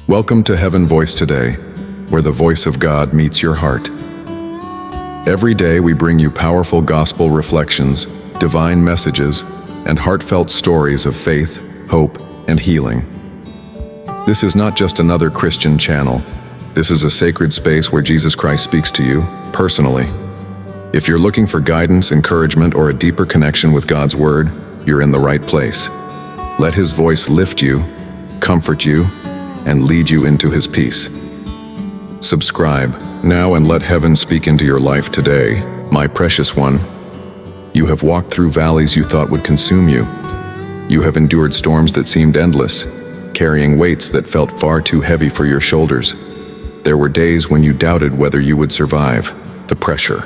Welcome to Heaven Voice today, where the voice of God meets your heart. Every day we bring you powerful gospel reflections, divine messages, and heartfelt stories of faith, hope, and healing. This is not just another Christian channel. This is a sacred space where Jesus Christ speaks to you, personally. If you're looking for guidance, encouragement, or a deeper connection with God's Word, you're in the right place. Let His voice lift you, comfort you, and lead you into His peace. Subscribe now and let heaven speak into your life today. My precious one, you have walked through valleys you thought would consume you. You have endured storms that seemed endless, carrying weights that felt far too heavy for your shoulders. There were days when you doubted whether you would survive the pressure.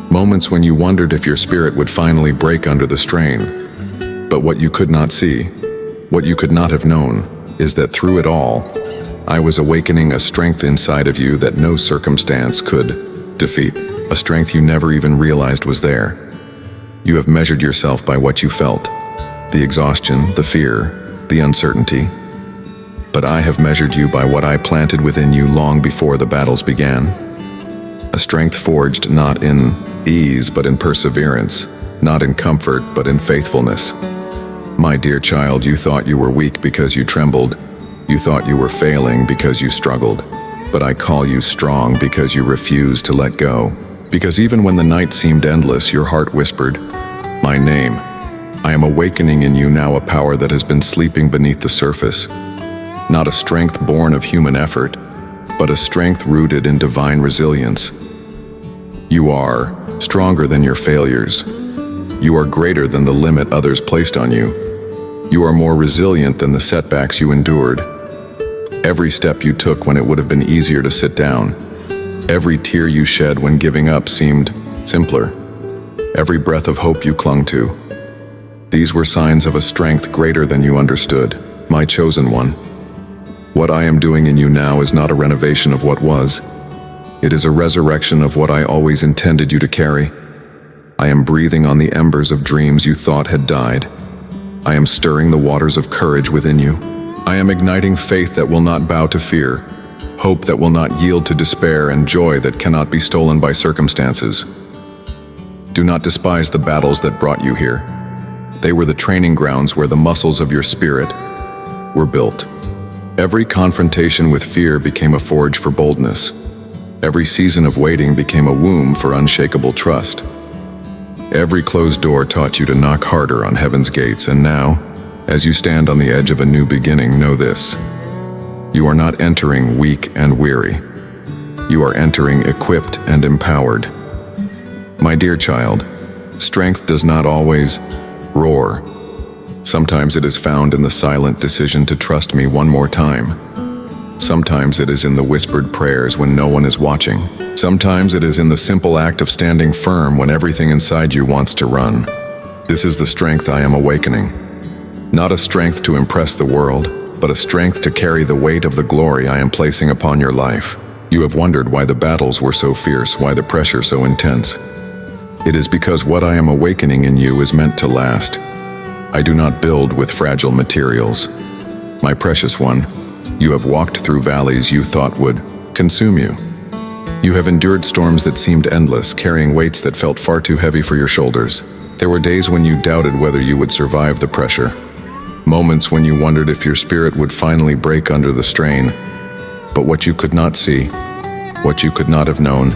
Moments when you wondered if your spirit would finally break under the strain. But what you could not see, what you could not have known, is that through it all, I was awakening a strength inside of you that no circumstance could defeat, a strength you never even realized was there. You have measured yourself by what you felt, the exhaustion, the fear, the uncertainty. But I have measured you by what I planted within you long before the battles began. A strength forged not in ease but in perseverance, not in comfort but in faithfulness. My dear child, you thought you were weak because you trembled. You thought you were failing because you struggled. But I call you strong because you refused to let go. Because even when the night seemed endless, your heart whispered, "My name." I am awakening in you now a power that has been sleeping beneath the surface. Not a strength born of human effort, but a strength rooted in divine resilience. You are stronger than your failures. You are greater than the limit others placed on you. You are more resilient than the setbacks you endured. Every step you took when it would have been easier to sit down. Every tear you shed when giving up seemed simpler. Every breath of hope you clung to. These were signs of a strength greater than you understood, my chosen one. What I am doing in you now is not a renovation of what was. It is a resurrection of what I always intended you to carry. I am breathing on the embers of dreams you thought had died. I am stirring the waters of courage within you. I am igniting faith that will not bow to fear, hope that will not yield to despair, and joy that cannot be stolen by circumstances. Do not despise the battles that brought you here. They were the training grounds where the muscles of your spirit were built. Every confrontation with fear became a forge for boldness. Every season of waiting became a womb for unshakable trust. Every closed door taught you to knock harder on heaven's gates, and now, as you stand on the edge of a new beginning, know this: you are not entering weak and weary. You are entering equipped and empowered. My dear child, strength does not always roar. Sometimes it is found in the silent decision to trust me one more time. Sometimes it is in the whispered prayers when no one is watching. Sometimes it is in the simple act of standing firm when everything inside you wants to run. This is the strength I am awakening. Not a strength to impress the world, but a strength to carry the weight of the glory I am placing upon your life. You have wondered why the battles were so fierce, why the pressure so intense. It is because what I am awakening in you is meant to last. I do not build with fragile materials. My precious one, you have walked through valleys you thought would consume you. You have endured storms that seemed endless, carrying weights that felt far too heavy for your shoulders. There were days when you doubted whether you would survive the pressure. Moments when you wondered if your spirit would finally break under the strain. But what you could not see, what you could not have known,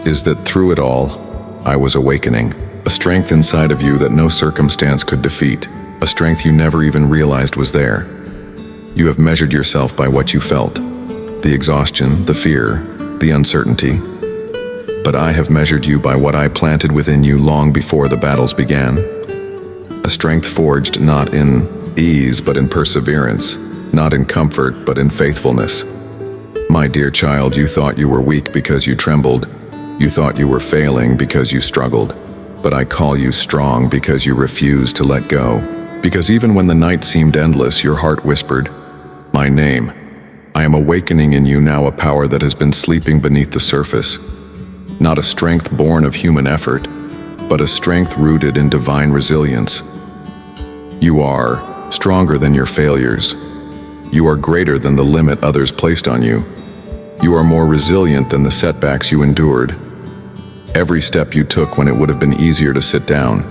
is that through it all, I was awakening. A strength inside of you that no circumstance could defeat. A strength you never even realized was there. You have measured yourself by what you felt, the exhaustion, the fear, the uncertainty. But I have measured you by what I planted within you long before the battles began. A strength forged not in ease but in perseverance, not in comfort but in faithfulness. My dear child, you thought you were weak because you trembled. You thought you were failing because you struggled. But I call you strong because you refused to let go. Because even when the night seemed endless, your heart whispered, "My name." I am awakening in you now a power that has been sleeping beneath the surface. Not a strength born of human effort, but a strength rooted in divine resilience. You are stronger than your failures. You are greater than the limit others placed on you. You are more resilient than the setbacks you endured. Every step you took when it would have been easier to sit down.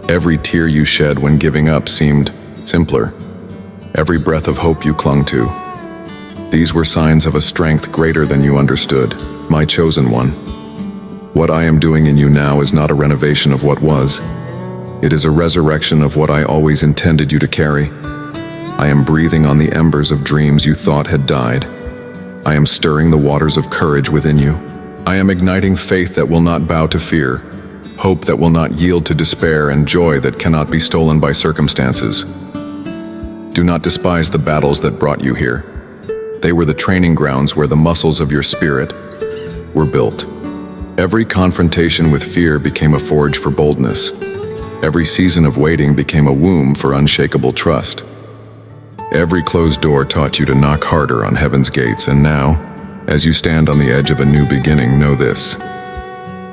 Every tear you shed when giving up seemed simpler. Every breath of hope you clung to. These were signs of a strength greater than you understood, my chosen one. What I am doing in you now is not a renovation of what was. It is a resurrection of what I always intended you to carry. I am breathing on the embers of dreams you thought had died. I am stirring the waters of courage within you. I am igniting faith that will not bow to fear, hope that will not yield to despair, and joy that cannot be stolen by circumstances. Do not despise the battles that brought you here. They were the training grounds where the muscles of your spirit were built. Every confrontation with fear became a forge for boldness. Every season of waiting became a womb for unshakable trust. Every closed door taught you to knock harder on heaven's gates, and now, as you stand on the edge of a new beginning, know this.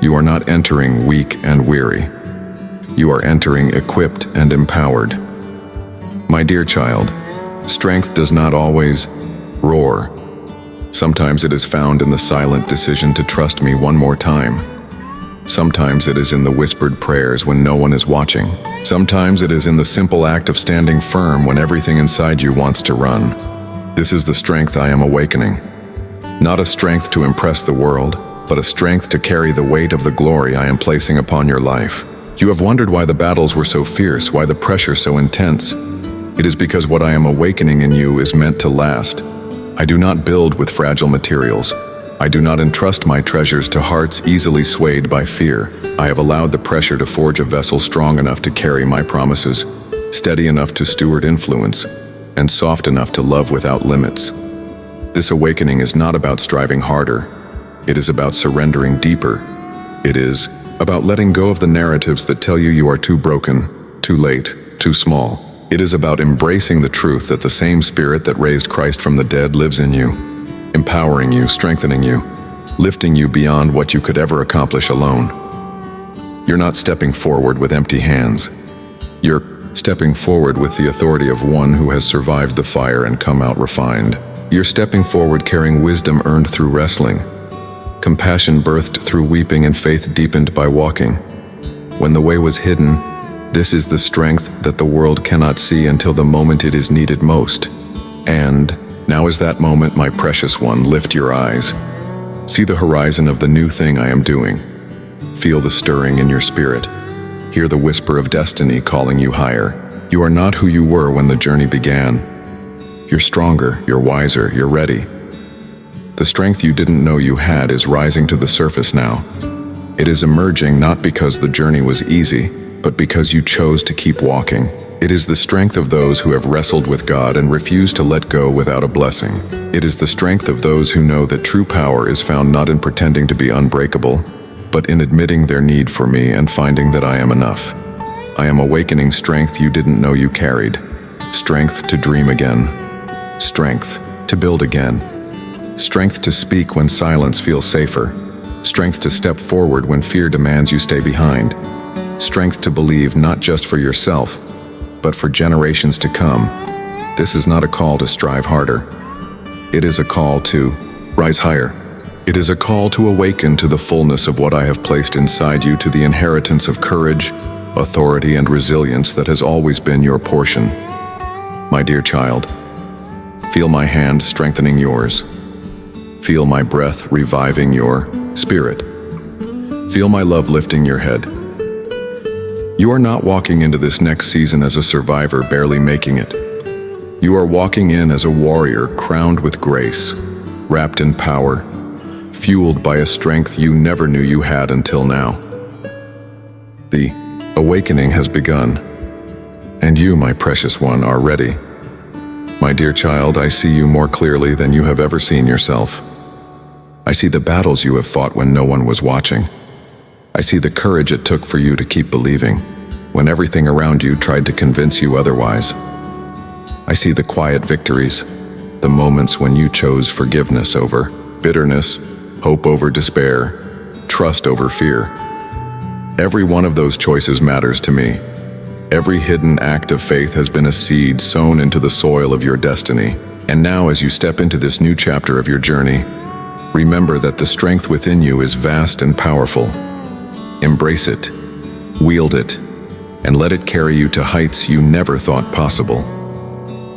You are not entering weak and weary. You are entering equipped and empowered. My dear child, strength does not always roar. Sometimes it is found in the silent decision to trust me one more time. Sometimes it is in the whispered prayers when no one is watching. Sometimes it is in the simple act of standing firm when everything inside you wants to run. This is the strength I am awakening. Not a strength to impress the world, but a strength to carry the weight of the glory I am placing upon your life. You have wondered why the battles were so fierce, why the pressure so intense. It is because what I am awakening in you is meant to last. I do not build with fragile materials. I do not entrust my treasures to hearts easily swayed by fear. I have allowed the pressure to forge a vessel strong enough to carry my promises, steady enough to steward influence, and soft enough to love without limits. This awakening is not about striving harder. It is about surrendering deeper. It is about letting go of the narratives that tell you you are too broken, too late, too small. It is about embracing the truth that the same Spirit that raised Christ from the dead lives in you, empowering you, strengthening you, lifting you beyond what you could ever accomplish alone. You're not stepping forward with empty hands. You're stepping forward with the authority of one who has survived the fire and come out refined. You're stepping forward carrying wisdom earned through wrestling, compassion birthed through weeping, and faith deepened by walking. When the way was hidden, this is the strength that the world cannot see until the moment it is needed most. And now is that moment, my precious one. Lift your eyes. See the horizon of the new thing I am doing. Feel the stirring in your spirit. Hear the whisper of destiny calling you higher. You are not who you were when the journey began. You're stronger, you're wiser, you're ready. The strength you didn't know you had is rising to the surface now. It is emerging not because the journey was easy, but because you chose to keep walking. It is the strength of those who have wrestled with God and refused to let go without a blessing. It is the strength of those who know that true power is found not in pretending to be unbreakable, but in admitting their need for me and finding that I am enough. I am awakening strength you didn't know you carried. Strength to dream again. Strength to build again. Strength to speak when silence feels safer. Strength to step forward when fear demands you stay behind. Strength to believe not just for yourself, but for generations to come. This is not a call to strive harder. It is a call to rise higher. It is a call to awaken to the fullness of what I have placed inside you, to the inheritance of courage, authority, and resilience that has always been your portion. My dear child, feel my hand strengthening yours. Feel my breath reviving your spirit. Feel my love lifting your head. You are not walking into this next season as a survivor barely making it. You are walking in as a warrior crowned with grace, wrapped in power, fueled by a strength you never knew you had until now. The awakening has begun, and you, my precious one, are ready. My dear child, I see you more clearly than you have ever seen yourself. I see the battles you have fought when no one was watching. I see the courage it took for you to keep believing, when everything around you tried to convince you otherwise. I see the quiet victories, the moments when you chose forgiveness over bitterness, hope over despair, trust over fear. Every one of those choices matters to me. Every hidden act of faith has been a seed sown into the soil of your destiny. And now, as you step into this new chapter of your journey, remember that the strength within you is vast and powerful. Embrace it, wield it, and let it carry you to heights you never thought possible.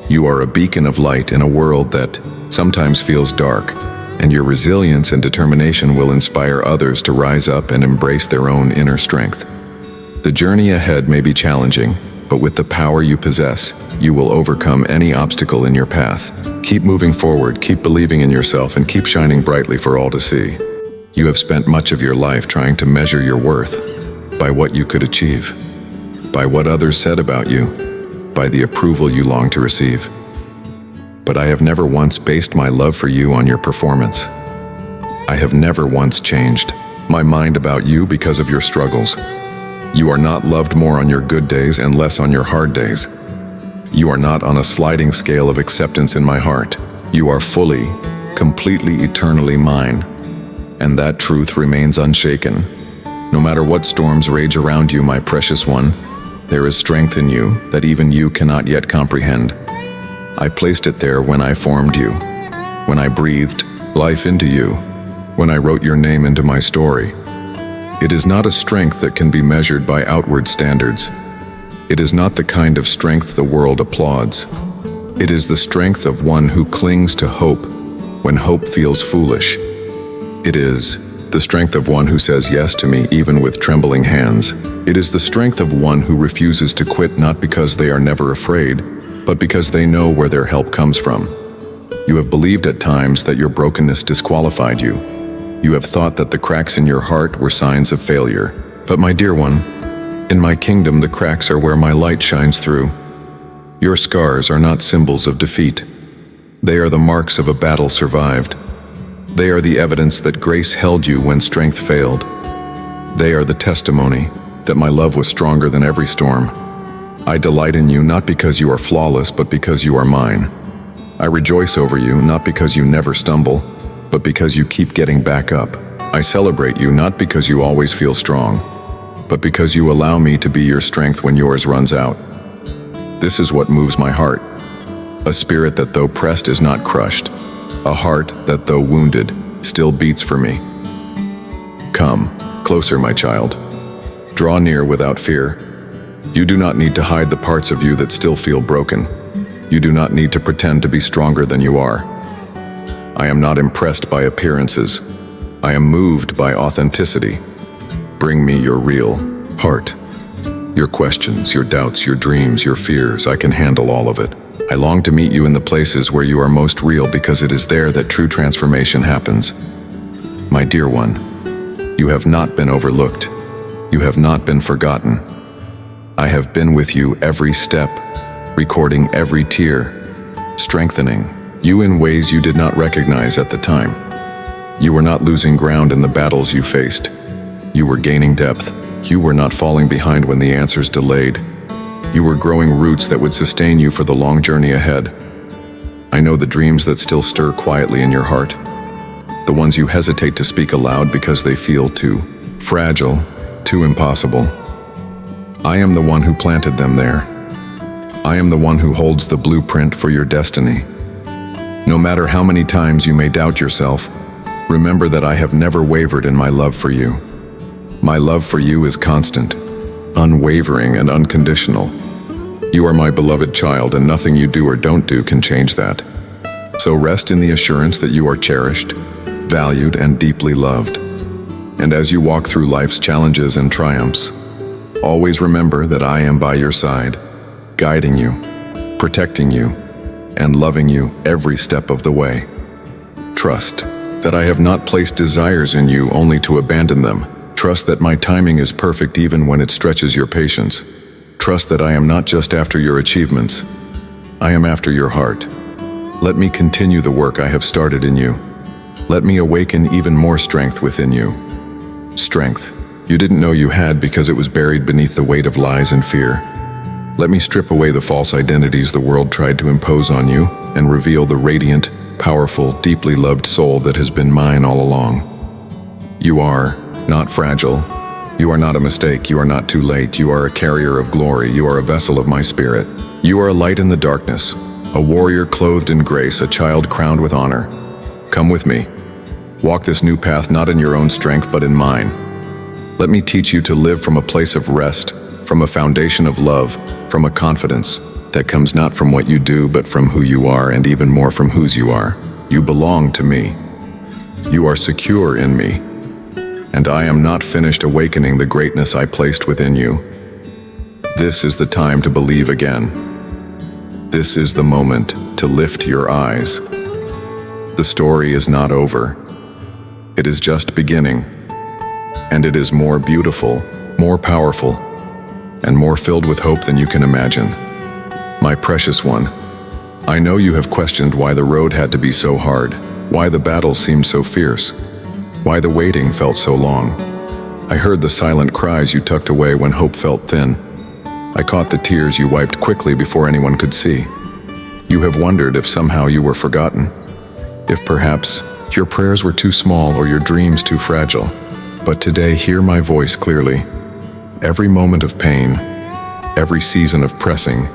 You are a beacon of light in a world that sometimes feels dark, and your resilience and determination will inspire others to rise up and embrace their own inner strength. The journey ahead may be challenging, but with the power you possess, you will overcome any obstacle in your path. Keep moving forward, keep believing in yourself, and keep shining brightly for all to see. You have spent much of your life trying to measure your worth by what you could achieve, by what others said about you, by the approval you long to receive. But I have never once based my love for you on your performance. I have never once changed my mind about you because of your struggles. You are not loved more on your good days and less on your hard days. You are not on a sliding scale of acceptance in my heart. You are fully, completely, eternally mine. And that truth remains unshaken. No matter what storms rage around you, my precious one, there is strength in you that even you cannot yet comprehend. I placed it there when I formed you, when I breathed life into you, when I wrote your name into my story. It is not a strength that can be measured by outward standards. It is not the kind of strength the world applauds. It is the strength of one who clings to hope when hope feels foolish. It is the strength of one who says yes to me even with trembling hands. It is the strength of one who refuses to quit not because they are never afraid, but because they know where their help comes from. You have believed at times that your brokenness disqualified you. You have thought that the cracks in your heart were signs of failure. But my dear one, in my kingdom the cracks are where my light shines through. Your scars are not symbols of defeat. They are the marks of a battle survived. They are the evidence that grace held you when strength failed. They are the testimony that my love was stronger than every storm. I delight in you not because you are flawless, but because you are mine. I rejoice over you not because you never stumble, but because you keep getting back up. I celebrate you not because you always feel strong, but because you allow me to be your strength when yours runs out. This is what moves my heart. A spirit that though pressed is not crushed. A heart that though wounded still beats for me. Come, closer, my child. Draw near without fear. You do not need to hide the parts of you that still feel broken. You do not need to pretend to be stronger than you are. I am not impressed by appearances. I am moved by authenticity. Bring me your real heart. Your questions, your doubts, your dreams, your fears, I can handle all of it. I long to meet you in the places where you are most real because it is there that true transformation happens. My dear one, you have not been overlooked. You have not been forgotten. I have been with you every step, recording every tear, strengthening you in ways you did not recognize at the time. You were not losing ground in the battles you faced. You were gaining depth. You were not falling behind when the answers delayed. You were growing roots that would sustain you for the long journey ahead. I know the dreams that still stir quietly in your heart, the ones you hesitate to speak aloud because they feel too fragile, too impossible. I am the one who planted them there. I am the one who holds the blueprint for your destiny. No matter how many times you may doubt yourself, remember that I have never wavered in my love for you. My love for you is constant, unwavering, and unconditional. You are my beloved child, and nothing you do or don't do can change that. So rest in the assurance that you are cherished, valued, and deeply loved. And as you walk through life's challenges and triumphs, always remember that I am by your side, guiding you, protecting you, and loving you every step of the way. Trust that I have not placed desires in you only to abandon them. Trust that my timing is perfect even when it stretches your patience. Trust that I am not just after your achievements. I am after your heart. Let me continue the work I have started in you. Let me awaken even more strength within you. Strength you didn't know you had because it was buried beneath the weight of lies and fear. Let me strip away the false identities the world tried to impose on you and reveal the radiant, powerful, deeply loved soul that has been mine all along. You are not fragile. You are not a mistake. You are not too late. You are a carrier of glory. You are a vessel of my spirit. You are a light in the darkness, A warrior clothed in grace, a child crowned with honor. Come with me. Walk this new path not in your own strength but in mine. Let me teach you to live from a place of rest, from a foundation of love, from a confidence that comes not from what you do but from who you are, and even more from whose you are. You belong to me. You are secure in me. And I am not finished awakening the greatness I placed within you. This is the time to believe again. This is the moment to lift your eyes. The story is not over. It is just beginning. And it is more beautiful, more powerful, and more filled with hope than you can imagine. My precious one, I know you have questioned why the road had to be so hard, why the battle seemed so fierce, why the waiting felt so long. I heard the silent cries you tucked away when hope felt thin. I caught the tears you wiped quickly before anyone could see. You have wondered if somehow you were forgotten, if perhaps your prayers were too small or your dreams too fragile. But today, hear my voice clearly. Every moment of pain, every season of pressing,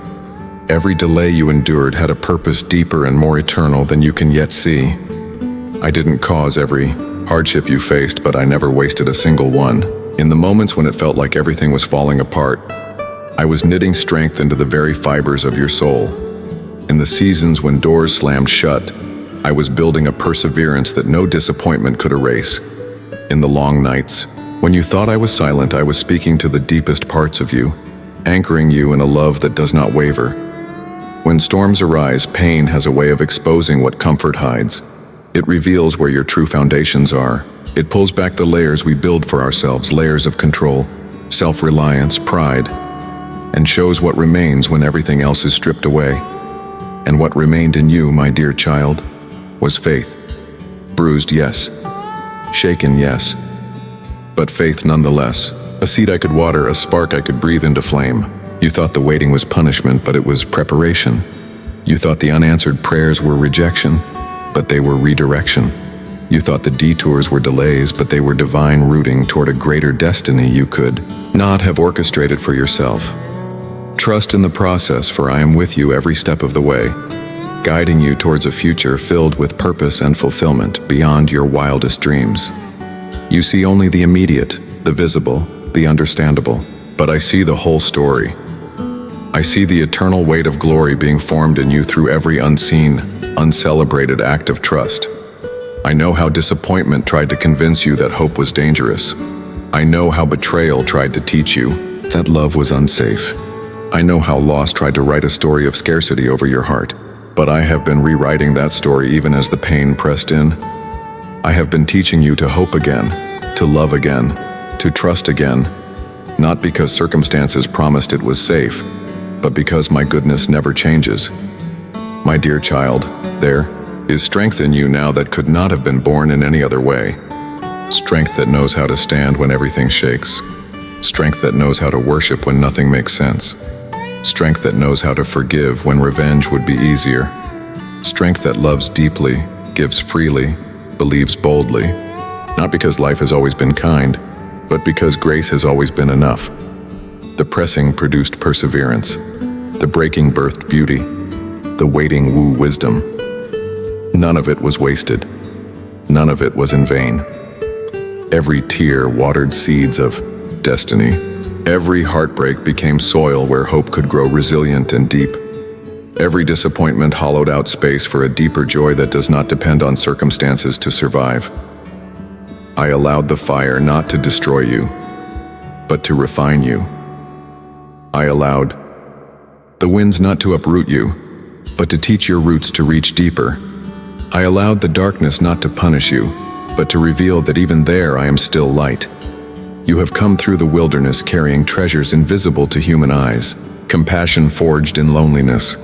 every delay you endured had a purpose deeper and more eternal than you can yet see. I didn't cause every hardship you faced, but I never wasted a single one. In the moments when it felt like everything was falling apart, I was knitting strength into the very fibers of your soul. In the seasons when doors slammed shut, I was building a perseverance that no disappointment could erase. In the long nights, when you thought I was silent, I was speaking to the deepest parts of you, anchoring you in a love that does not waver. When storms arise, pain has a way of exposing what comfort hides. It reveals where your true foundations are. It pulls back the layers we build for ourselves, layers of control, self-reliance, pride, and shows what remains when everything else is stripped away. And what remained in you, my dear child, was faith. Bruised, yes. Shaken, yes. But faith nonetheless. A seed I could water, a spark I could breathe into flame. You thought the waiting was punishment, but it was preparation. You thought the unanswered prayers were rejection, but they were redirection. You thought the detours were delays, but they were divine rooting toward a greater destiny you could not have orchestrated for yourself. Trust in the process, for I am with you every step of the way, guiding you towards a future filled with purpose and fulfillment beyond your wildest dreams. You see only the immediate, the visible, the understandable, but I see the whole story. I see the eternal weight of glory being formed in you through every unseen, uncelebrated act of trust. I know how disappointment tried to convince you that hope was dangerous. I know how betrayal tried to teach you that love was unsafe. I know how loss tried to write a story of scarcity over your heart. But I have been rewriting that story even as the pain pressed in. I have been teaching you to hope again, to love again, to trust again, not because circumstances promised it was safe, but because my goodness never changes. My dear child, there is strength in you now that could not have been born in any other way. Strength that knows how to stand when everything shakes. Strength that knows how to worship when nothing makes sense. Strength that knows how to forgive when revenge would be easier. Strength that loves deeply, gives freely, believes boldly, not because life has always been kind, but because grace has always been enough. The pressing produced perseverance. The breaking birthed beauty. The waiting woo wisdom. None of it was wasted. None of it was in vain. Every tear watered seeds of destiny. Every heartbreak became soil where hope could grow resilient and deep. Every disappointment hollowed out space for a deeper joy that does not depend on circumstances to survive. I allowed the fire not to destroy you, but to refine you. I allowed the winds not to uproot you, but to teach your roots to reach deeper. I allowed the darkness not to punish you, but to reveal that even there I am still light. You have come through the wilderness carrying treasures invisible to human eyes, compassion forged in loneliness,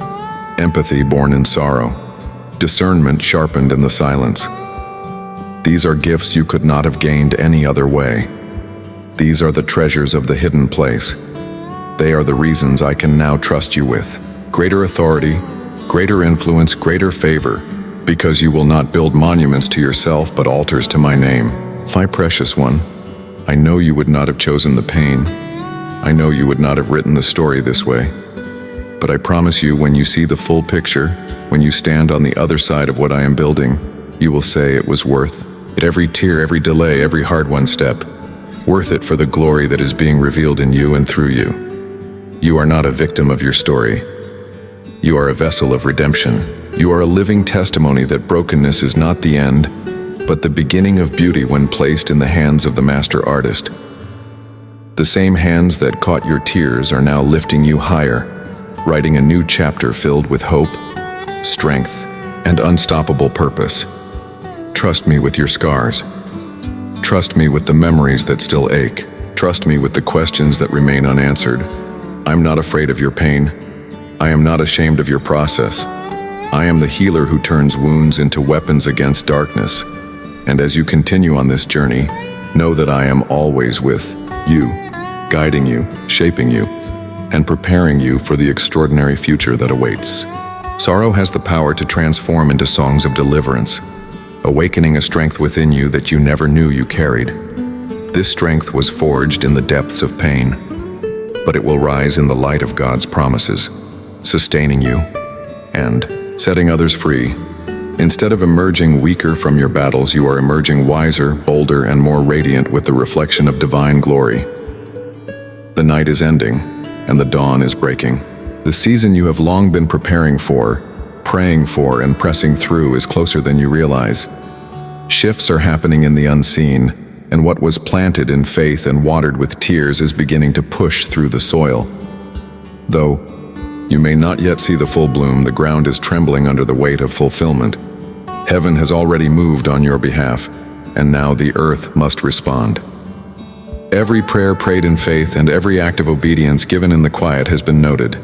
empathy born in sorrow, discernment sharpened in the silence. These are gifts you could not have gained any other way. These are the treasures of the hidden place. They are the reasons I can now trust you with greater authority, greater influence, greater favor, because you will not build monuments to yourself but altars to my name. My precious one, I know you would not have chosen the pain. I know you would not have written the story this way. But I promise you, when you see the full picture, when you stand on the other side of what I am building, you will say it was worth it. Every tear, every delay, every hard-won step. Worth it for the glory that is being revealed in you and through you. You are not a victim of your story. You are a vessel of redemption. You are a living testimony that brokenness is not the end, but the beginning of beauty when placed in the hands of the master artist. The same hands that caught your tears are now lifting you higher, writing a new chapter filled with hope, strength, and unstoppable purpose. Trust me with your scars. Trust me with the memories that still ache. Trust me with the questions that remain unanswered. I'm not afraid of your pain. I am not ashamed of your process. I am the healer who turns wounds into weapons against darkness. And as you continue on this journey, know that I am always with you, guiding you, shaping you, and preparing you for the extraordinary future that awaits. Sorrow has the power to transform into songs of deliverance, awakening a strength within you that you never knew you carried. This strength was forged in the depths of pain, but it will rise in the light of God's promises, sustaining you and setting others free. Instead of emerging weaker from your battles, you are emerging wiser, bolder, and more radiant with the reflection of divine glory. The night is ending, and the dawn is breaking. The season you have long been preparing for, praying for, and pressing through is closer than you realize. Shifts are happening in the unseen, and what was planted in faith and watered with tears is beginning to push through the soil. Though you may not yet see the full bloom, the ground is trembling under the weight of fulfillment. Heaven has already moved on your behalf, and now the earth must respond. Every prayer prayed in faith and every act of obedience given in the quiet has been noted.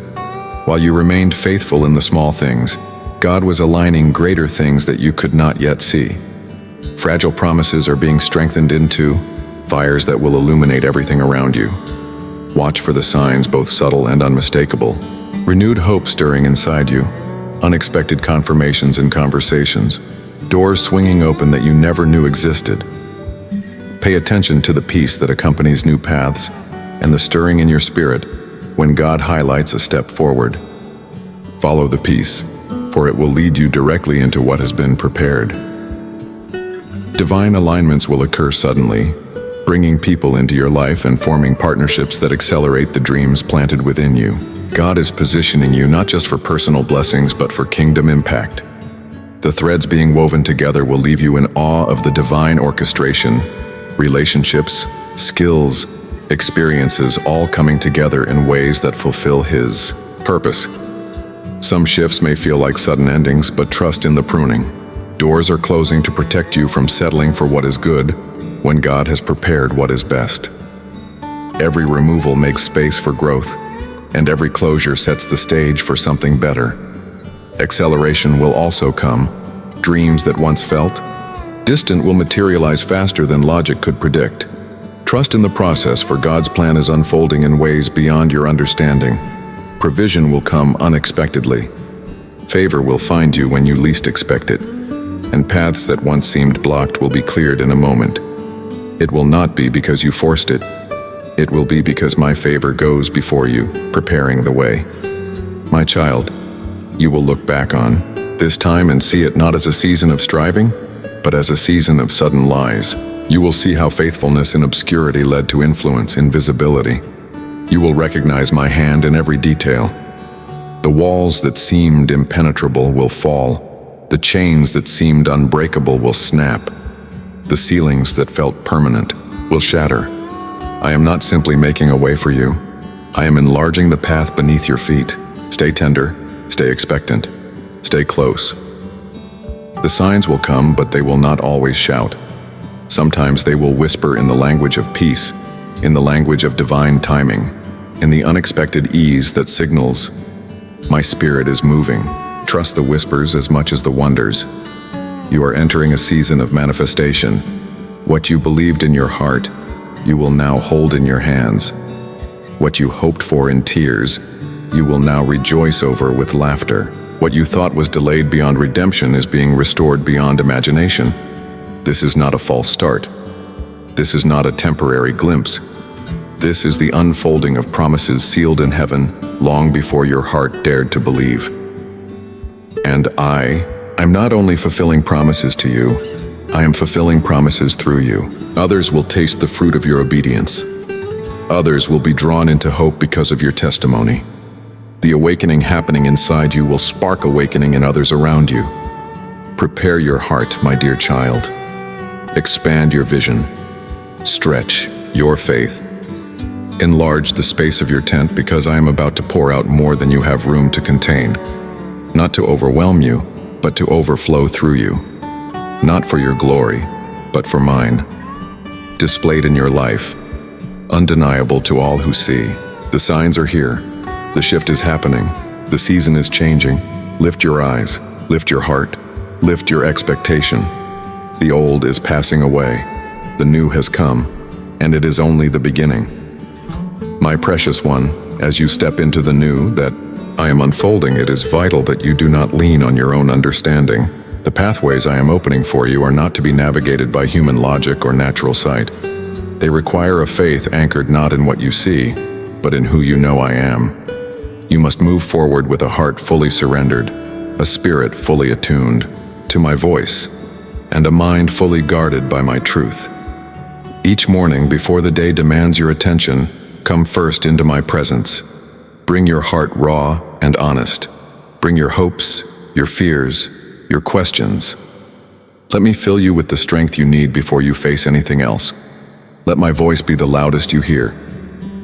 While you remained faithful in the small things, God was aligning greater things that you could not yet see. Fragile promises are being strengthened into fires that will illuminate everything around you. Watch for the signs, both subtle and unmistakable. Renewed hope stirring inside you, unexpected confirmations in conversations, doors swinging open that you never knew existed. Pay attention to the peace that accompanies new paths and the stirring in your spirit when God highlights a step forward. Follow the peace, for it will lead you directly into what has been prepared. Divine alignments will occur suddenly, bringing people into your life and forming partnerships that accelerate the dreams planted within you. God is positioning you not just for personal blessings, but for kingdom impact. The threads being woven together will leave you in awe of the divine orchestration, relationships, skills, experiences all coming together in ways that fulfill His purpose. Some shifts may feel like sudden endings, but trust in the pruning. Doors are closing to protect you from settling for what is good when God has prepared what is best. Every removal makes space for growth, and every closure sets the stage for something better. Acceleration will also come. Dreams that once felt distant will materialize faster than logic could predict. Trust in the process, for God's plan is unfolding in ways beyond your understanding. Provision will come unexpectedly. Favor will find you when you least expect it. And paths that once seemed blocked will be cleared in a moment. It will not be because you forced it. It will be because my favor goes before you, preparing the way. My child, you will look back on this time and see it not as a season of striving, but as a season of sudden lies. You will see how faithfulness in obscurity led to influence in visibility. You will recognize my hand in every detail. The walls that seemed impenetrable will fall. The chains that seemed unbreakable will snap. The ceilings that felt permanent will shatter. I am not simply making a way for you. I am enlarging the path beneath your feet. Stay tender, stay expectant, stay close. The signs will come, but they will not always shout. Sometimes they will whisper in the language of peace, in the language of divine timing, in the unexpected ease that signals, my spirit is moving. Trust the whispers as much as the wonders. You are entering a season of manifestation. What you believed in your heart, you will now hold in your hands. What you hoped for in tears, you will now rejoice over with laughter. What you thought was delayed beyond redemption is being restored beyond imagination. This is not a false start. This is not a temporary glimpse. This is the unfolding of promises sealed in heaven long before your heart dared to believe. And I'm not only fulfilling promises to you, I am fulfilling promises through you. Others will taste the fruit of your obedience. Others will be drawn into hope because of your testimony. The awakening happening inside you will spark awakening in others around you. Prepare your heart, my dear child. Expand your vision. Stretch your faith. Enlarge the space of your tent, because I am about to pour out more than you have room to contain. Not to overwhelm you, but to overflow through you. Not for your glory, but for mine. Displayed in your life, undeniable to all who see. The signs are here. The shift is happening. The season is changing. Lift your eyes, lift your heart, lift your expectation. The old is passing away. The new has come, and it is only the beginning. My precious one, as you step into the new that I am unfolding, it is vital that you do not lean on your own understanding. The pathways I am opening for you are not to be navigated by human logic or natural sight. They require a faith anchored not in what you see, but in who you know I am. You must move forward with a heart fully surrendered, a spirit fully attuned to my voice, and a mind fully guarded by my truth. Each morning, before the day demands your attention, come first into my presence. Bring your heart raw and honest. Bring your hopes, your fears, your questions. Let me fill you with the strength you need before you face anything else. Let my voice be the loudest you hear.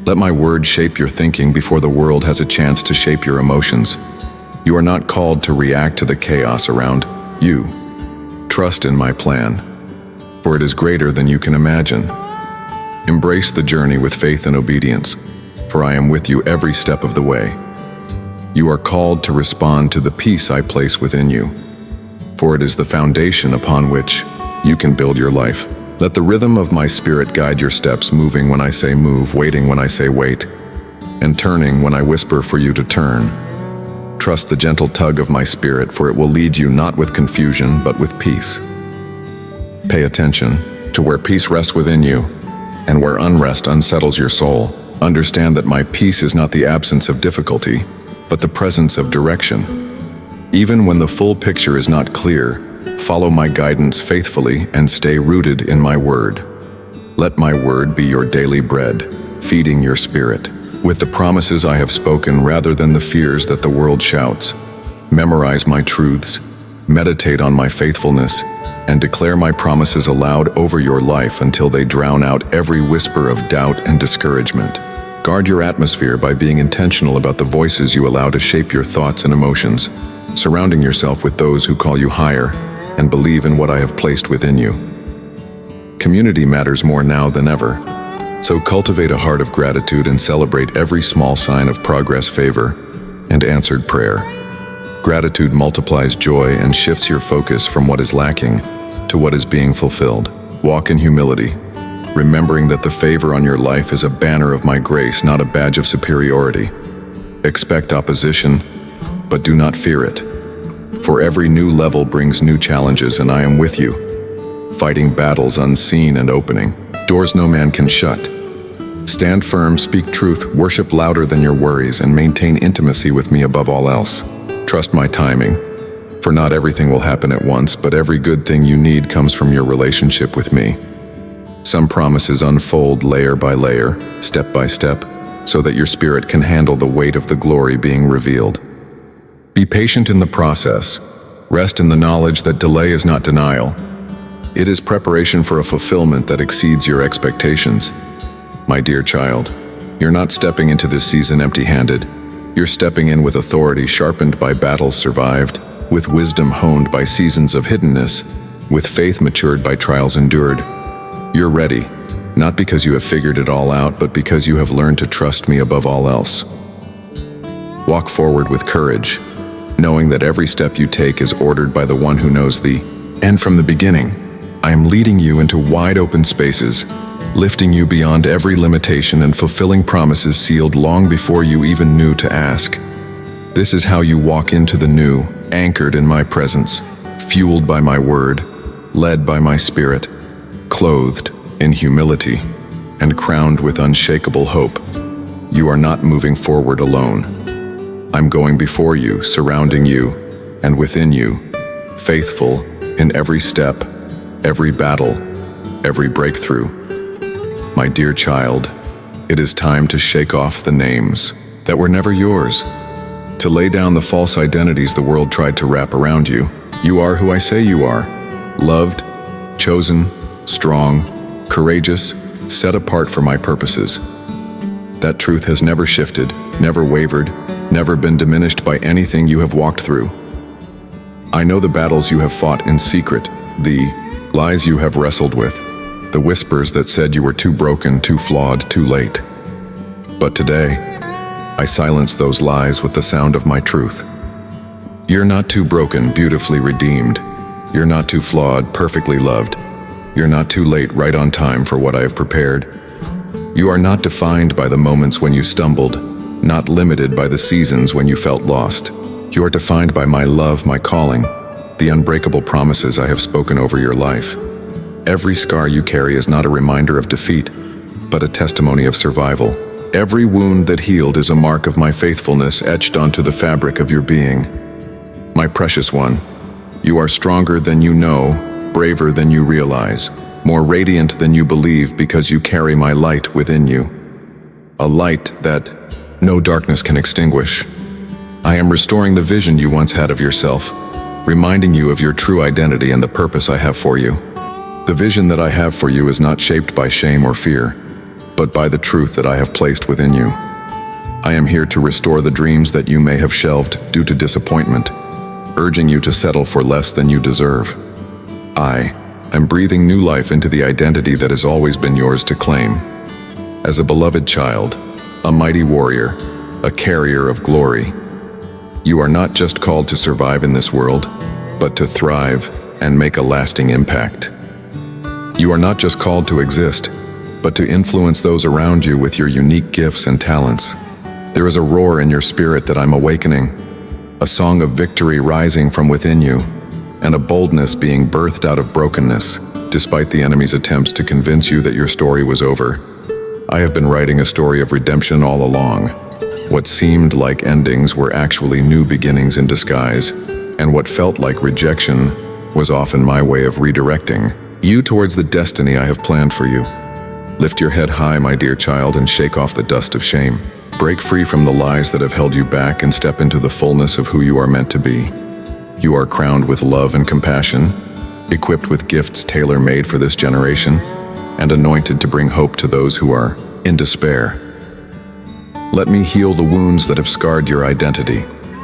Let my words shape your thinking before the world has a chance to shape your emotions. You are not called to react to the chaos around you. Trust in my plan, for it is greater than you can imagine. Embrace the journey with faith and obedience, for I am with you every step of the way. You are called to respond to the peace I place within you, for it is the foundation upon which you can build your life. Let the rhythm of my spirit guide your steps, moving when I say move, waiting when I say wait, and turning when I whisper for you to turn. Trust the gentle tug of my spirit, for it will lead you not with confusion, but with peace. Pay attention to where peace rests within you, and where unrest unsettles your soul. Understand that my peace is not the absence of difficulty, but the presence of direction. Even when the full picture is not clear, follow my guidance faithfully and stay rooted in my word. Let my word be your daily bread, feeding your spirit with the promises I have spoken rather than the fears that the world shouts. Memorize my truths, meditate on my faithfulness, and declare my promises aloud over your life until they drown out every whisper of doubt and discouragement. Guard your atmosphere by being intentional about the voices you allow to shape your thoughts and emotions, surrounding yourself with those who call you higher and believe in what I have placed within you. Community matters more now than ever, so cultivate a heart of gratitude and celebrate every small sign of progress, favor, and answered prayer. Gratitude multiplies joy and shifts your focus from what is lacking to what is being fulfilled. Walk in humility, remembering that the favor on your life is a banner of my grace, not a badge of superiority. Expect opposition, but do not fear it. For every new level brings new challenges, and I am with you, fighting battles unseen and opening doors no man can shut. Stand firm, speak truth, worship louder than your worries, and maintain intimacy with me above all else. Trust my timing, for not everything will happen at once, but every good thing you need comes from your relationship with me. Some promises unfold layer by layer, step by step, so that your spirit can handle the weight of the glory being revealed. Be patient in the process. Rest in the knowledge that delay is not denial. It is preparation for a fulfillment that exceeds your expectations. My dear child, you're not stepping into this season empty-handed. You're stepping in with authority sharpened by battles survived, with wisdom honed by seasons of hiddenness, with faith matured by trials endured. You're ready, not because you have figured it all out, but because you have learned to trust me above all else. Walk forward with courage, knowing that every step you take is ordered by the one who knows the end from the beginning. I am leading you into wide open spaces, lifting you beyond every limitation and fulfilling promises sealed long before you even knew to ask. This is how you walk into the new, anchored in my presence, fueled by my word, led by my spirit, clothed in humility. and crowned with unshakable hope. You are not moving forward alone. I'm going before you, surrounding you, and within you, faithful in every step, every battle, every breakthrough. My dear child, it is time to shake off the names that were never yours, to lay down the false identities the world tried to wrap around you. You are who I say you are, loved, chosen, strong, courageous, set apart for my purposes. That truth has never shifted, never wavered, never been diminished by anything you have walked through. I know the battles you have fought in secret, the lies you have wrestled with, the whispers that said you were too broken, too flawed, too late. But today, I silence those lies with the sound of my truth. You're not too broken, beautifully redeemed. You're not too flawed, perfectly loved. You're not too late, right on time for what I have prepared. You are not defined by the moments when you stumbled, not limited by the seasons when you felt lost. You are defined by my love, my calling, the unbreakable promises I have spoken over your life. Every scar you carry is not a reminder of defeat, but a testimony of survival. Every wound that healed is a mark of my faithfulness etched onto the fabric of your being. My precious one, you are stronger than you know, braver than you realize, more radiant than you believe because you carry my light within you. A light that no darkness can extinguish. I am restoring the vision you once had of yourself, reminding you of your true identity and the purpose I have for you. The vision that I have for you is not shaped by shame or fear, but by the truth that I have placed within you. I am here to restore the dreams that you may have shelved due to disappointment, urging you to settle for less than you deserve. I am breathing new life into the identity that has always been yours to claim. As a beloved child, a mighty warrior, a carrier of glory, you are not just called to survive in this world, but to thrive and make a lasting impact. You are not just called to exist, but to influence those around you with your unique gifts and talents. There is a roar in your spirit that I'm awakening, a song of victory rising from within you, and a boldness being birthed out of brokenness, despite the enemy's attempts to convince you that your story was over. I have been writing a story of redemption all along. What seemed like endings were actually new beginnings in disguise, and what felt like rejection was often my way of redirecting you towards the destiny I have planned for you. Lift your head high, my dear child, and shake off the dust of shame. Break free from the lies that have held you back and step into the fullness of who you are meant to be. You are crowned with love and compassion, equipped with gifts tailor-made for this generation, and anointed to bring hope to those who are in despair. Let me heal the wounds that have scarred your identity,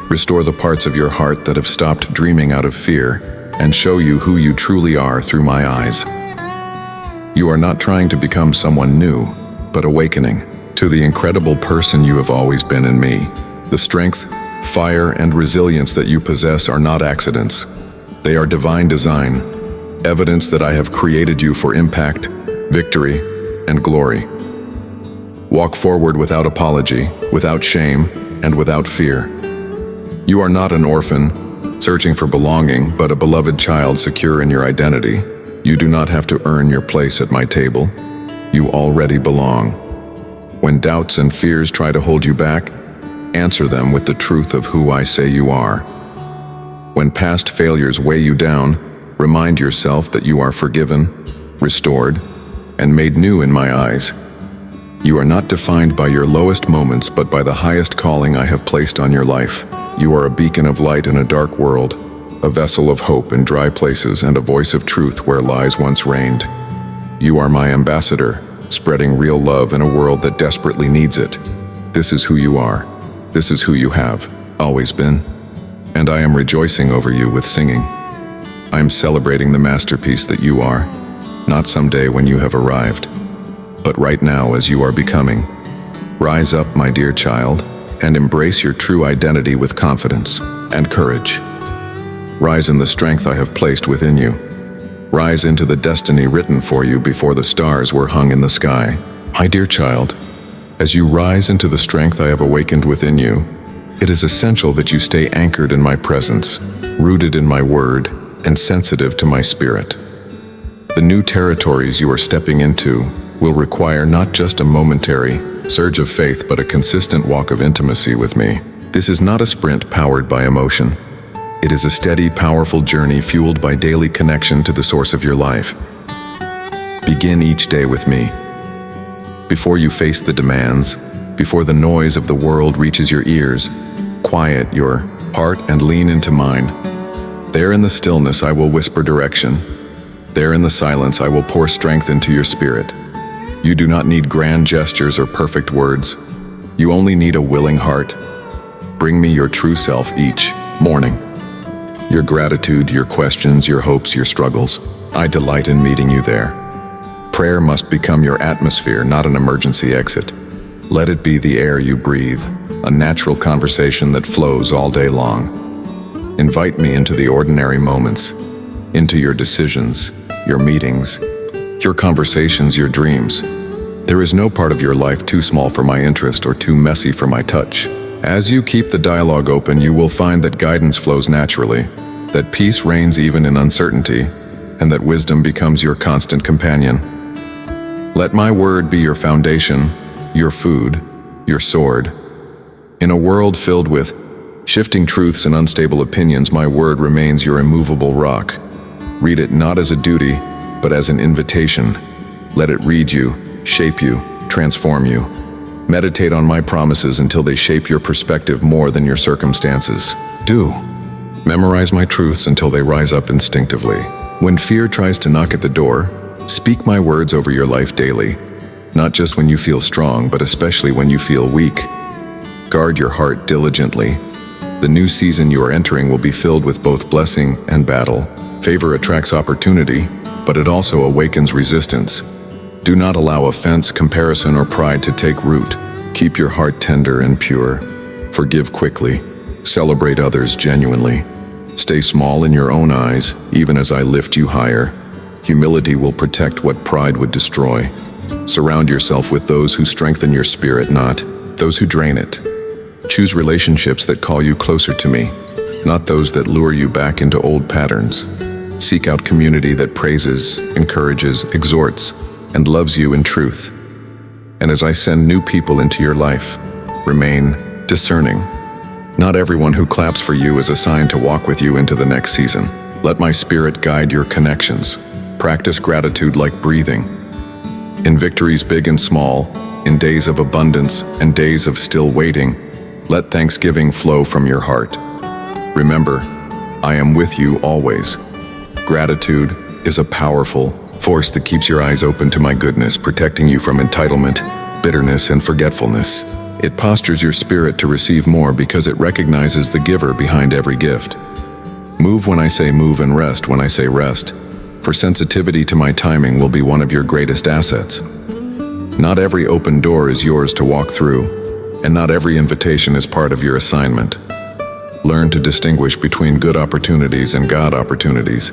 restore the parts of your heart that have stopped dreaming out of fear, and show you who you truly are through my eyes. You are not trying to become someone new, but awakening to the incredible person you have always been in me. The strength, fire, and resilience that you possess are not accidents. They are divine design, evidence that I have created you for impact, victory, and glory. Walk forward without apology, without shame, and without fear. You are not an orphan, searching for belonging, but a beloved child secure in your identity. You do not have to earn your place at my table. You already belong. When doubts and fears try to hold you back, answer them with the truth of who I say you are. When past failures weigh you down, remind yourself that you are forgiven, restored, and made new in my eyes. You are not defined by your lowest moments, but by the highest calling I have placed on your life. You are a beacon of light in a dark world, a vessel of hope in dry places, and a voice of truth where lies once reigned. You are my ambassador, spreading real love in a world that desperately needs it. This is who you are. This is who you have always been. And I am rejoicing over you with singing. I am celebrating the masterpiece that you are, not someday when you have arrived, but right now as you are becoming. Rise up, my dear child, and embrace your true identity with confidence and courage. Rise in the strength I have placed within you. Rise into the destiny written for you before the stars were hung in the sky. My dear child, as you rise into the strength I have awakened within you, it is essential that you stay anchored in my presence, rooted in my word, and sensitive to my spirit. The new territories you are stepping into will require not just a momentary surge of faith, but a consistent walk of intimacy with me. This is not a sprint powered by emotion. It is a steady, powerful journey fueled by daily connection to the source of your life. Begin each day with me. Before you face the demands, before the noise of the world reaches your ears, quiet your heart and lean into mine. There in the stillness I will whisper direction. There in the silence I will pour strength into your spirit. You do not need grand gestures or perfect words. You only need a willing heart. Bring me your true self each morning. Your gratitude, your questions, your hopes, your struggles. I delight in meeting you there. Prayer must become your atmosphere, not an emergency exit. Let it be the air you breathe, a natural conversation that flows all day long. Invite me into the ordinary moments, into your decisions, your meetings, your conversations, your dreams. There is no part of your life too small for my interest or too messy for my touch. As you keep the dialogue open, you will find that guidance flows naturally, that peace reigns even in uncertainty, and that wisdom becomes your constant companion. Let my word be your foundation, your food, your sword. In a world filled with shifting truths and unstable opinions, my word remains your immovable rock. Read it not as a duty, but as an invitation. Let it read you, shape you, transform you. Meditate on my promises until they shape your perspective more than your circumstances. Do. Memorize my truths until they rise up instinctively. When fear tries to knock at the door, speak my words over your life daily. Not just when you feel strong, but especially when you feel weak. Guard your heart diligently. The new season you are entering will be filled with both blessing and battle. Favor attracts opportunity, but it also awakens resistance. Do not allow offense, comparison, or pride to take root. Keep your heart tender and pure. Forgive quickly. Celebrate others genuinely. Stay small in your own eyes, even as I lift you higher. Humility will protect what pride would destroy. Surround yourself with those who strengthen your spirit, not those who drain it. Choose relationships that call you closer to me, not those that lure you back into old patterns. Seek out community that praises, encourages, exhorts, and loves you in truth. And as I send new people into your life, remain discerning. Not everyone who claps for you is assigned to walk with you into the next season. Let my spirit guide your connections. Practice gratitude like breathing. In victories big and small, in days of abundance and days of still waiting, let thanksgiving flow from your heart. Remember, I am with you always. Gratitude is a powerful force that keeps your eyes open to my goodness, protecting you from entitlement, bitterness, and forgetfulness. It postures your spirit to receive more because it recognizes the giver behind every gift. Move when I say move and rest when I say rest, for sensitivity to my timing will be one of your greatest assets. Not every open door is yours to walk through, and not every invitation is part of your assignment. Learn to distinguish between good opportunities and God opportunities,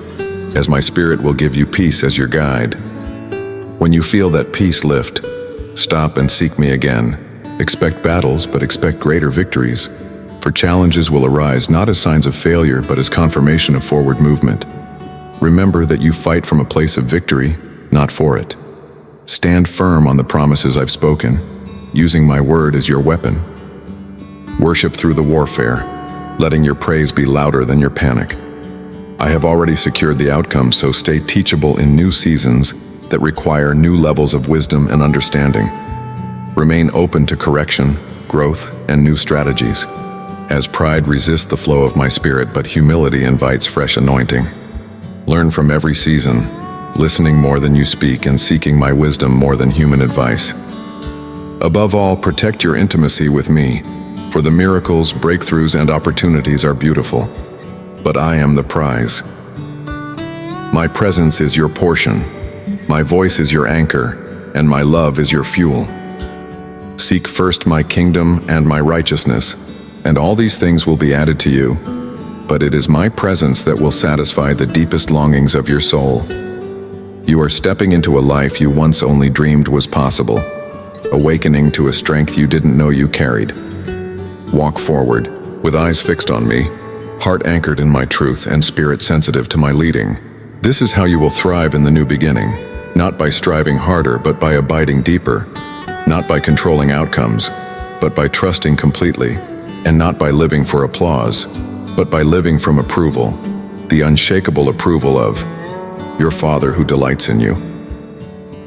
as my spirit will give you peace as your guide. When you feel that peace lift, stop and seek me again. Expect battles, but expect greater victories. For challenges will arise not as signs of failure, but as confirmation of forward movement. Remember that you fight from a place of victory, not for it. Stand firm on the promises I've spoken, using my word as your weapon. Worship through the warfare, letting your praise be louder than your panic. I have already secured the outcome, so stay teachable in new seasons that require new levels of wisdom and understanding. Remain open to correction, growth, and new strategies, as pride resists the flow of my spirit, but humility invites fresh anointing. Learn from every season, listening more than you speak and seeking my wisdom more than human advice. Above all, protect your intimacy with me, for the miracles, breakthroughs, and opportunities are beautiful, but I am the prize. My presence is your portion, my voice is your anchor, and my love is your fuel. Seek first my kingdom and my righteousness, and all these things will be added to you. But it is my presence that will satisfy the deepest longings of your soul. You are stepping into a life you once only dreamed was possible, awakening to a strength you didn't know you carried. Walk forward, with eyes fixed on me, heart anchored in my truth and spirit sensitive to my leading. This is how you will thrive in the new beginning. not by striving harder, but by abiding deeper, not by controlling outcomes, but by trusting completely, and not by living for applause, but by living from approval, the unshakable approval of your Father who delights in you.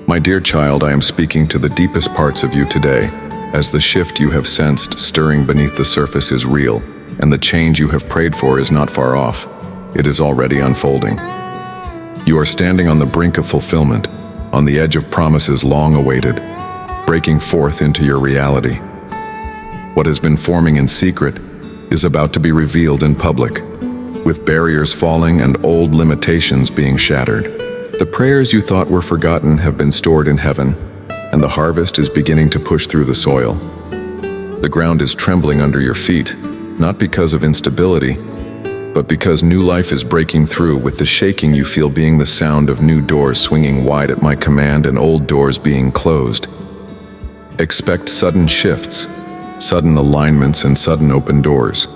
My dear child, I am speaking to the deepest parts of you today, as the shift you have sensed stirring beneath the surface is real, and the change you have prayed for is not far off. It is already unfolding. You are standing on the brink of fulfillment, on the edge of promises long awaited, breaking forth into your reality. What has been forming in secret is about to be revealed in public, with barriers falling and old limitations being shattered. The prayers you thought were forgotten have been stored in heaven, and the harvest is beginning to push through the soil. The ground is trembling under your feet, not because of instability, but because new life is breaking through, with the shaking you feel being the sound of new doors swinging wide at my command and old doors being closed. Expect sudden shifts, sudden alignments, and sudden open doors.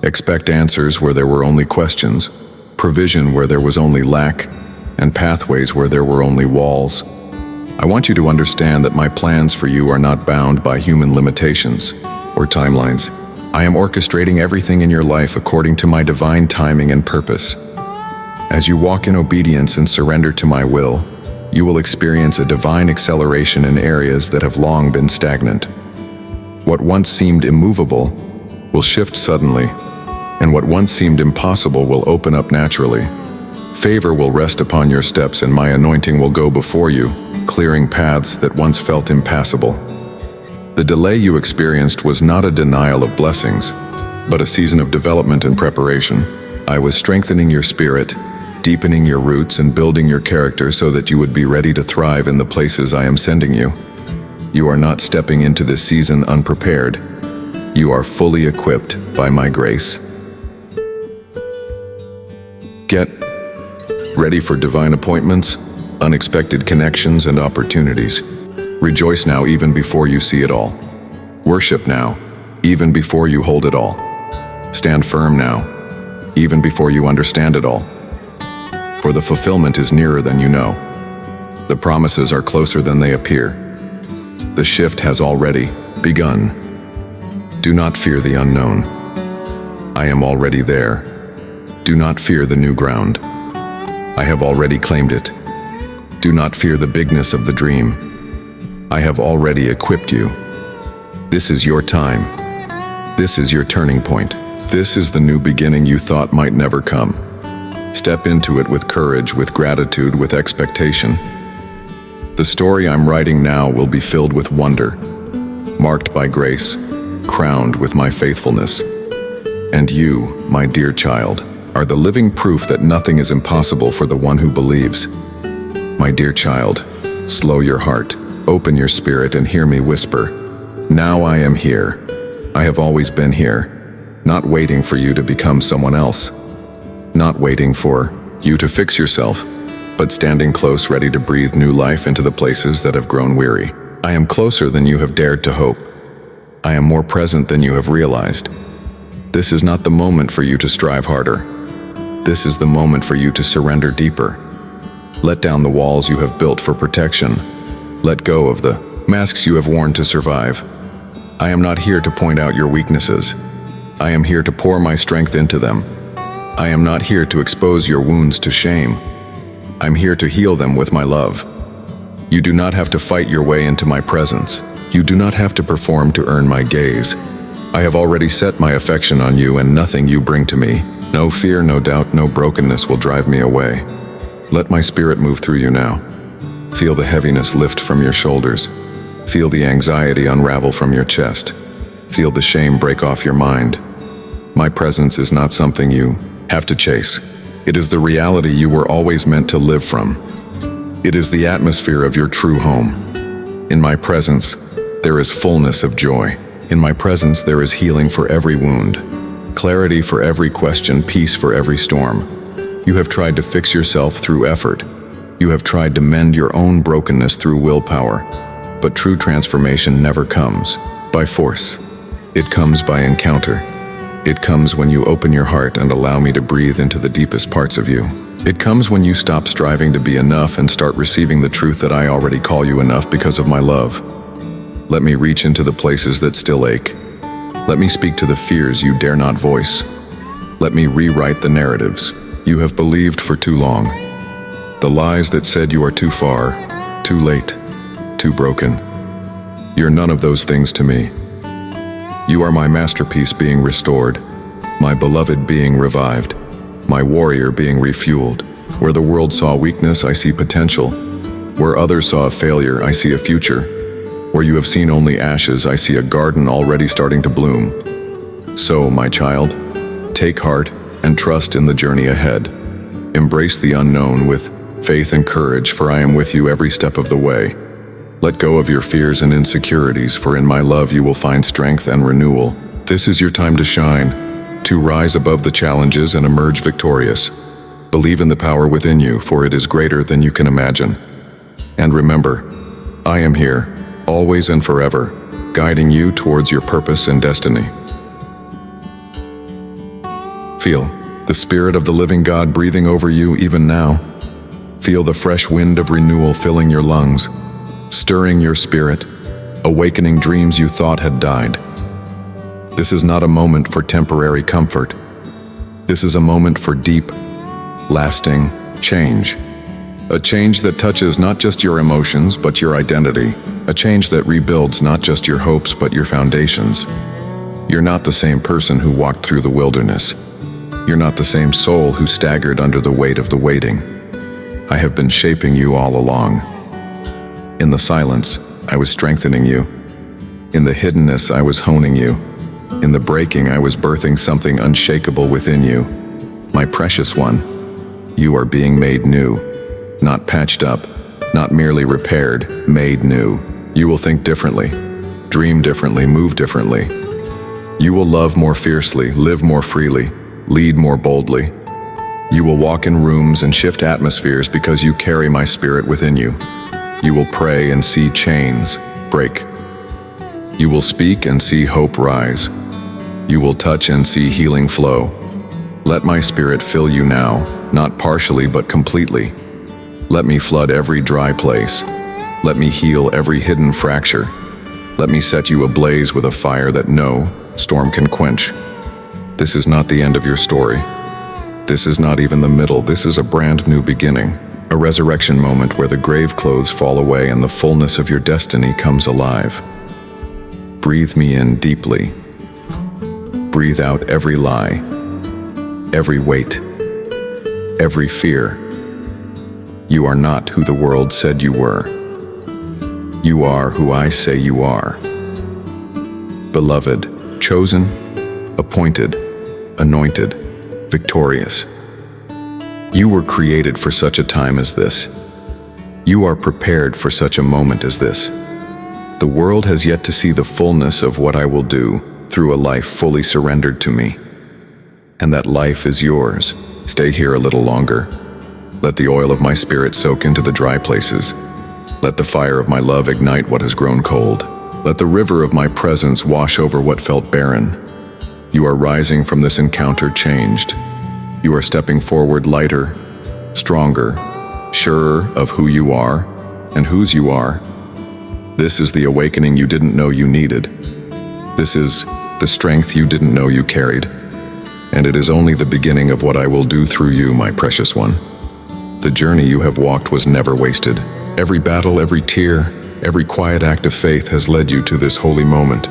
Expect answers where there were only questions, provision where there was only lack, and pathways where there were only walls. I want you to understand that my plans for you are not bound by human limitations or timelines. I am orchestrating everything in your life according to my divine timing and purpose. As you walk in obedience and surrender to my will, you will experience a divine acceleration in areas that have long been stagnant. What once seemed immovable will shift suddenly, and what once seemed impossible will open up naturally. Favor will rest upon your steps, and my anointing will go before you, clearing paths that once felt impassable. The delay you experienced was not a denial of blessings, but a season of development and preparation. I was strengthening your spirit, deepening your roots, and building your character so that you would be ready to thrive in the places I am sending you. You are not stepping into this season unprepared. You are fully equipped by my grace. Get ready for divine appointments, unexpected connections, and opportunities. Rejoice now even before you see it all. Worship now, even before you hold it all. Stand firm now, even before you understand it all. For the fulfillment is nearer than you know. The promises are closer than they appear. The shift has already begun. Do not fear the unknown. I am already there. Do not fear the new ground. I have already claimed it. Do not fear the bigness of the dream. I have already equipped you. This is your time. This is your turning point. This is the new beginning you thought might never come. Step into it with courage, with gratitude, with expectation. The story I'm writing now will be filled with wonder, marked by grace, crowned with my faithfulness. And you, my dear child, are the living proof that nothing is impossible for the one who believes. My dear child, slow your heart, open your spirit, and hear me whisper, now I am here. I have always been here, not waiting for you to become someone else, not waiting for you to fix yourself, but standing close, ready to breathe new life into the places that have grown weary. I am closer than you have dared to hope. I am more present than you have realized. This is not the moment for you to strive harder. This is the moment for you to surrender deeper. Let down the walls you have built for protection. Let go of the masks you have worn to survive. I am not here to point out your weaknesses. I am here to pour my strength into them. I am not here to expose your wounds to shame. I'm here to heal them with my love. You do not have to fight your way into my presence. You do not have to perform to earn my gaze. I have already set my affection on you, and nothing you bring to me, no fear, no doubt, no brokenness will drive me away. Let my spirit move through you now. Feel the heaviness lift from your shoulders. Feel the anxiety unravel from your chest. Feel the shame break off your mind. My presence is not something you have to chase. It is the reality you were always meant to live from. It is the atmosphere of your true home. In my presence, there is fullness of joy. In my presence, there is healing for every wound, clarity for every question, peace for every storm. You have tried to fix yourself through effort. You have tried to mend your own brokenness through willpower. But true transformation never comes by force. It comes by encounter. It comes when you open your heart and allow me to breathe into the deepest parts of you. It comes when you stop striving to be enough and start receiving the truth that I already call you enough because of my love. Let me reach into the places that still ache. Let me speak to the fears you dare not voice. Let me rewrite the narratives you have believed for too long. The lies that said you are too far, too late, too broken. You're none of those things to me. You are my masterpiece being restored, my beloved being revived, my warrior being refueled. Where the world saw weakness, I see potential. Where others saw a failure, I see a future. Where you have seen only ashes, I see a garden already starting to bloom. So, my child, take heart and trust in the journey ahead. Embrace the unknown with faith and courage, for I am with you every step of the way. Let go of your fears and insecurities, for in my love you will find strength and renewal. This is your time to shine, to rise above the challenges and emerge victorious. Believe in the power within you, for it is greater than you can imagine. And remember, I am here, always and forever, guiding you towards your purpose and destiny. Feel the Spirit of the living God breathing over you even now. Feel the fresh wind of renewal filling your lungs, stirring your spirit, awakening dreams you thought had died. This is not a moment for temporary comfort. This is a moment for deep, lasting change. A change that touches not just your emotions, but your identity. A change that rebuilds not just your hopes, but your foundations. You're not the same person who walked through the wilderness. You're not the same soul who staggered under the weight of the waiting. I have been shaping you all along. In the silence, I was strengthening you. In the hiddenness, I was honing you. In the breaking, I was birthing something unshakable within you. My precious one, you are being made new. Not patched up, not merely repaired, made new. You will think differently, dream differently, move differently. You will love more fiercely, live more freely, lead more boldly. You will walk in rooms and shift atmospheres because you carry my spirit within you. You will pray and see chains break. You will speak and see hope rise. You will touch and see healing flow. Let my spirit fill you now, not partially but completely. Let me flood every dry place. Let me heal every hidden fracture. Let me set you ablaze with a fire that no storm can quench. This is not the end of your story. This is not even the middle. This is a brand new beginning. A resurrection moment where the grave clothes fall away and the fullness of your destiny comes alive. Breathe me in deeply. Breathe out every lie, every weight, every fear. You are not who the world said you were. You are who I say you are. Beloved, chosen, appointed, anointed, victorious. You were created for such a time as this. You are prepared for such a moment as this. The world has yet to see the fullness of what I will do through a life fully surrendered to me. And that life is yours. Stay here a little longer. Let the oil of my spirit soak into the dry places. Let the fire of my love ignite what has grown cold. Let the river of my presence wash over what felt barren. You are rising from this encounter changed. You are stepping forward lighter, stronger, surer of who you are and whose you are. This is the awakening you didn't know you needed. This is the strength you didn't know you carried. And it is only the beginning of what I will do through you, my precious one. The journey you have walked was never wasted. Every battle, every tear, every quiet act of faith has led you to this holy moment.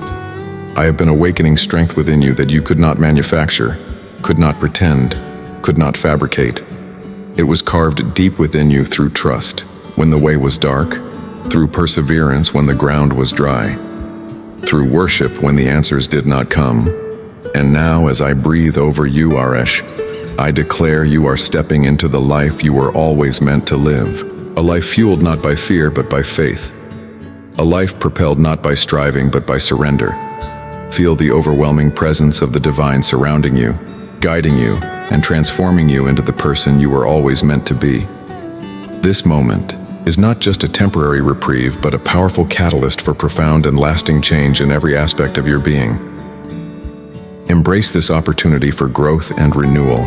I have been awakening strength within you that you could not manufacture, could not pretend, could not fabricate. It was carved deep within you through trust when the way was dark, through perseverance when the ground was dry, through worship when the answers did not come. And now, as I breathe over you, Aresh, I declare you are stepping into the life you were always meant to live. A life fueled not by fear but by faith. A life propelled not by striving but by surrender. Feel the overwhelming presence of the divine surrounding you, guiding you, and transforming you into the person you were always meant to be. This moment is not just a temporary reprieve, but a powerful catalyst for profound and lasting change in every aspect of your being. Embrace this opportunity for growth and renewal,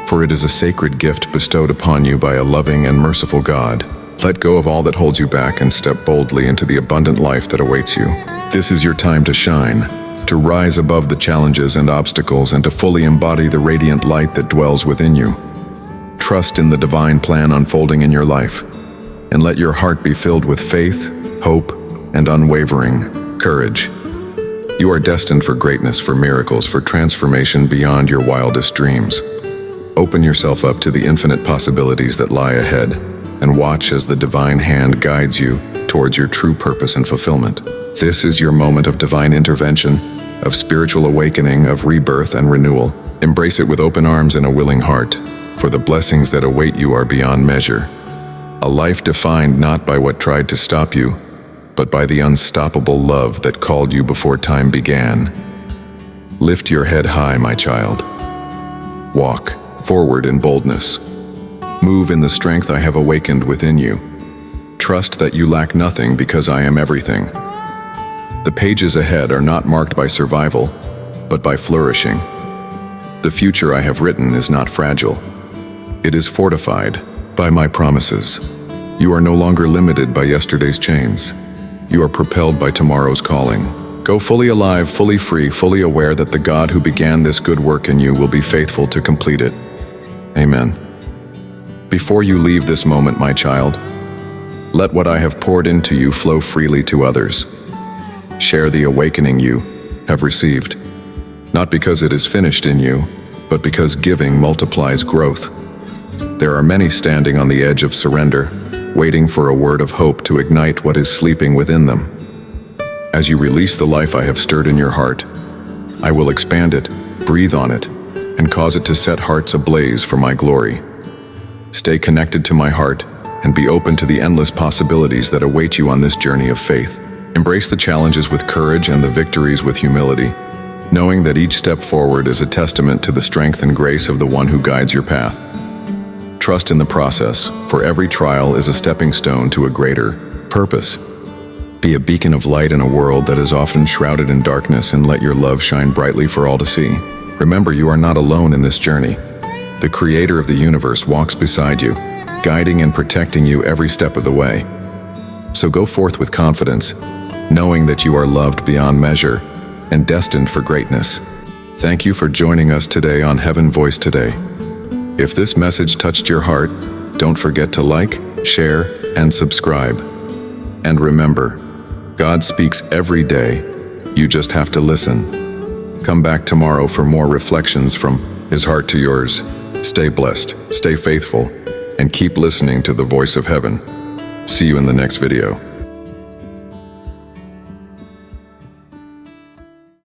for it is a sacred gift bestowed upon you by a loving and merciful God. Let go of all that holds you back and step boldly into the abundant life that awaits you. This is your time to shine, to rise above the challenges and obstacles, and to fully embody the radiant light that dwells within you. Trust in the divine plan unfolding in your life, and let your heart be filled with faith, hope, and unwavering courage. You are destined for greatness, for miracles, for transformation beyond your wildest dreams. Open yourself up to the infinite possibilities that lie ahead, and watch as the divine hand guides you towards your true purpose and fulfillment. This is your moment of divine intervention, of spiritual awakening, of rebirth and renewal. Embrace it with open arms and a willing heart, for the blessings that await you are beyond measure. A life defined not by what tried to stop you, but by the unstoppable love that called you before time began. Lift your head high, my child. Walk forward in boldness. Move in the strength I have awakened within you. Trust that you lack nothing because I am everything. The pages ahead are not marked by survival, but by flourishing. The future I have written is not fragile. It is fortified by my promises. You are no longer limited by yesterday's chains. You are propelled by tomorrow's calling. Go fully alive, fully free, fully aware that the God who began this good work in you will be faithful to complete it. Amen. Before you leave this moment, my child, let what I have poured into you flow freely to others. Share the awakening you have received, not because it is finished in you, but because giving multiplies growth. There are many standing on the edge of surrender, waiting for a word of hope to ignite what is sleeping within them. As you release the life I have stirred in your heart, I will expand it, breathe on it, and cause it to set hearts ablaze for my glory. Stay connected to my heart and be open to the endless possibilities that await you on this journey of faith. Embrace the challenges with courage and the victories with humility, knowing that each step forward is a testament to the strength and grace of the one who guides your path. Trust in the process, for every trial is a stepping stone to a greater purpose. Be a beacon of light in a world that is often shrouded in darkness, and let your love shine brightly for all to see. Remember, you are not alone in this journey. The Creator of the universe walks beside you, guiding and protecting you every step of the way. So go forth with confidence, knowing that you are loved beyond measure and destined for greatness. Thank you for joining us today on Heaven Voice Today. If this message touched your heart, don't forget to like, share, and subscribe. And remember, God speaks every day. You just have to listen. Come back tomorrow for more reflections from His heart to yours. Stay blessed, stay faithful, and keep listening to the voice of heaven. See you in the next video.